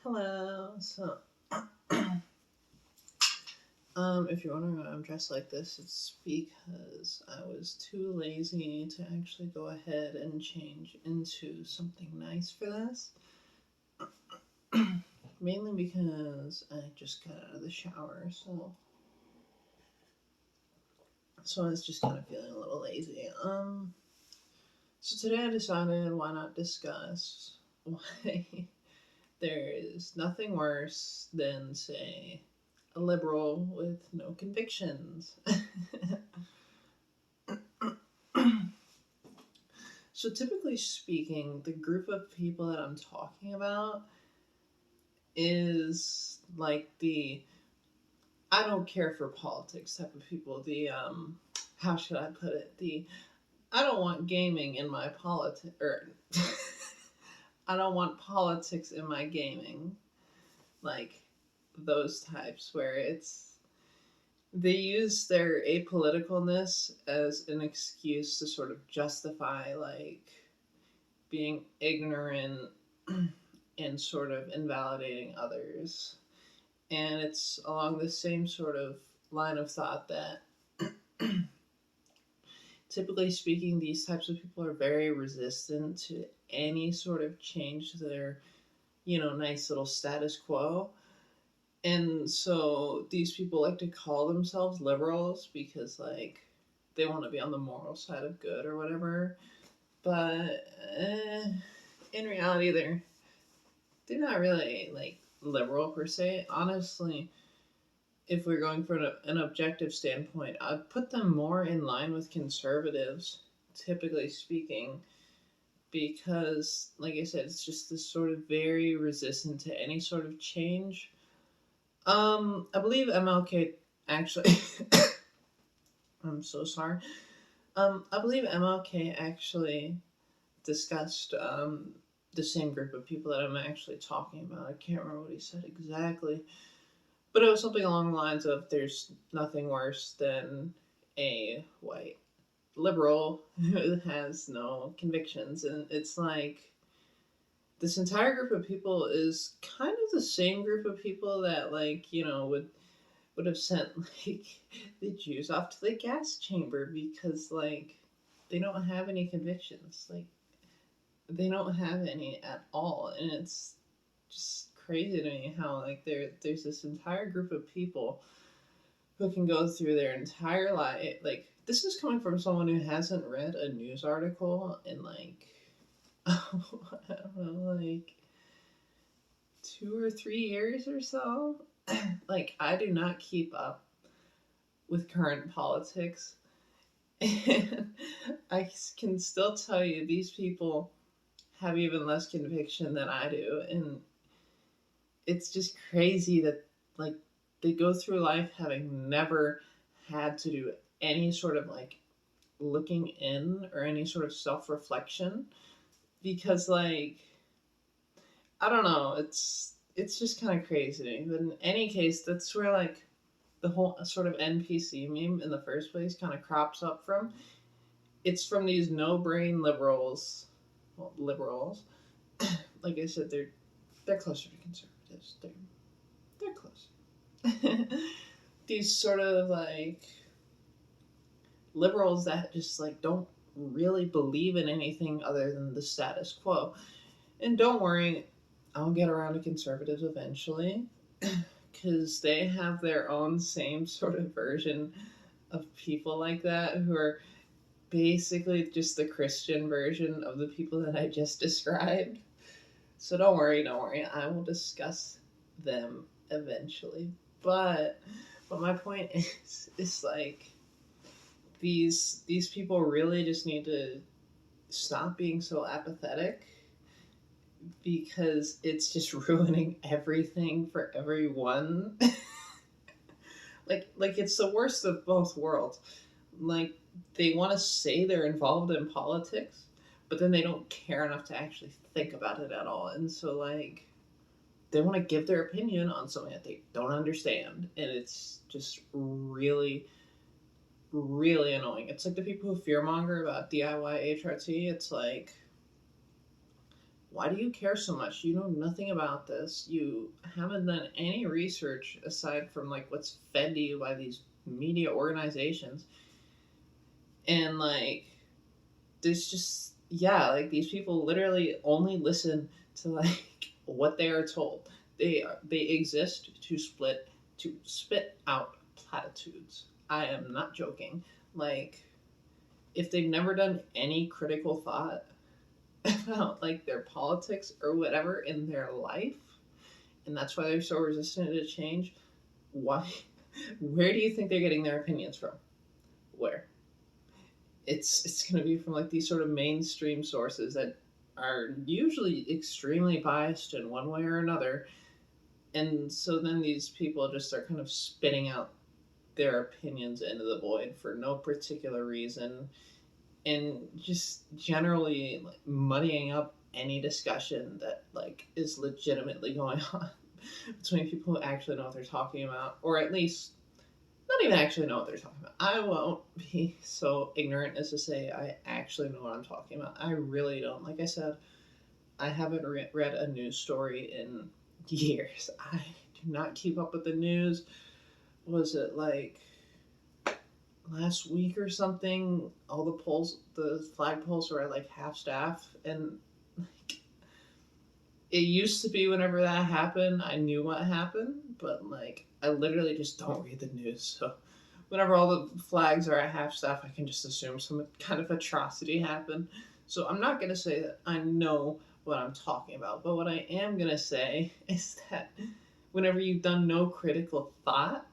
Hello. So, if you're wondering why I'm dressed like this, it's because I was too lazy to actually go ahead and change into something nice for this. Mainly because I just got out of the shower, so I was just kind of feeling a little lazy. So today I decided why not discuss why there is nothing worse than, say, a liberal with no convictions. So, typically speaking, the group of people that I'm talking about is like the I don't care for politics type of people. How should I put it? I don't want gaming in my politics, or I don't want politics in my gaming. Like those types where they use their apoliticalness as an excuse to sort of justify like being ignorant and sort of invalidating others. And it's along the same sort of line of thought that typically speaking, these types of people are very resistant to any sort of change to their, nice little status quo. And so these people like to call themselves liberals because, like, they want to be on the moral side of good or whatever. But in reality, they're not really like liberal per se. Honestly, if we're going for an objective standpoint, I'd put them more in line with conservatives, typically speaking, because, like I said, it's just this sort of very resistant to any sort of change. I believe MLK actually. I'm so sorry. I believe MLK actually discussed the same group of people that I'm actually talking about. I can't remember what he said exactly, but it was something along the lines of there's nothing worse than a white liberal who has no convictions. And it's like this entire group of people is kind of the same group of people that, like, would have sent like the Jews off to the gas chamber because, like, they don't have any convictions. Like, they don't have any at all. And it's just crazy to me how, like, there's this entire group of people who can go through their entire life. Like, this is coming from someone who hasn't read a news article in, like, I don't know, like 2 or 3 years or so. Like, I do not keep up with current politics. And I can still tell you these people have even less conviction than I do. And it's just crazy that, like, they go through life having never had to do any sort of like looking in or any sort of self reflection because, like, I don't know, it's just kind of crazy to me. But in any case, that's where, like, the whole sort of NPC meme in the first place kind of crops up from. It's from these no brain liberals. Well, liberals, like I said, they're closer to conservatives. They're closer. These sort of like liberals that just like don't really believe in anything other than the status quo. And don't worry, I'll get around to conservatives eventually because they have their own same sort of version of people like that who are basically just the Christian version of the people that I just described. So don't worry, I will discuss them eventually. But my point is like these people really just need to stop being so apathetic because it's just ruining everything for everyone. Like it's the worst of both worlds. Like, they want to say they're involved in politics, but then they don't care enough to actually think about it at all. And so, like, they want to give their opinion on something that they don't understand, and it's just really, really annoying. It's like the people who fearmonger about DIY HRT. It's like Why do you care so much? You know nothing about this. You haven't done any research aside from like what's fed to you by these media organizations. And like there's just yeah, like these people literally only listen to like what they are told. They exist to spit out platitudes. I am not joking. Like if they've never done any critical thought about like their politics or whatever in their life, and that's why they're so resistant to change. Why? Where do you think they're getting their opinions from? Where? It's going to be from like these sort of mainstream sources that are usually extremely biased in one way or another, and so then these people just are kind of spitting out their opinions into the void for no particular reason, and just generally like muddying up any discussion that like is legitimately going on between people who actually know what they're talking about, or at least not even actually know what they're talking about. I won't be so ignorant as to say I actually know what I'm talking about. I really don't. Like I said, I haven't read a news story in years. I do not keep up with the news. Was it like last week or something? All the polls, the flag polls were at like half staff, and like it used to be whenever that happened, I knew what happened, but like I literally just don't read the news. So whenever all the flags are at half staff, I can just assume some kind of atrocity happened. So I'm not gonna say that I know what I'm talking about, but what I am gonna say is that whenever you've done no critical thought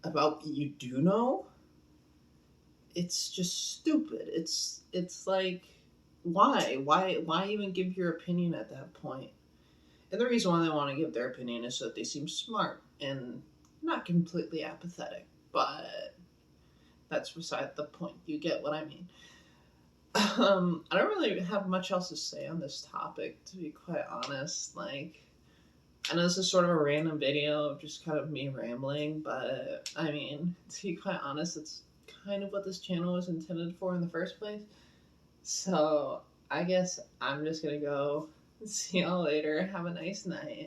about what you do know, it's just stupid. It's like why even give your opinion at that point? And the reason why they want to give their opinion is so that they seem smart and not completely apathetic. But that's beside the point. You get what I mean. I don't really have much else to say on this topic, to be quite honest. Like, I know this is sort of a random video of just kind of me rambling, but I mean, to be quite honest, it's kind of what this channel was intended for in the first place. So I guess I'm just gonna go. See y'all later. Have a nice night.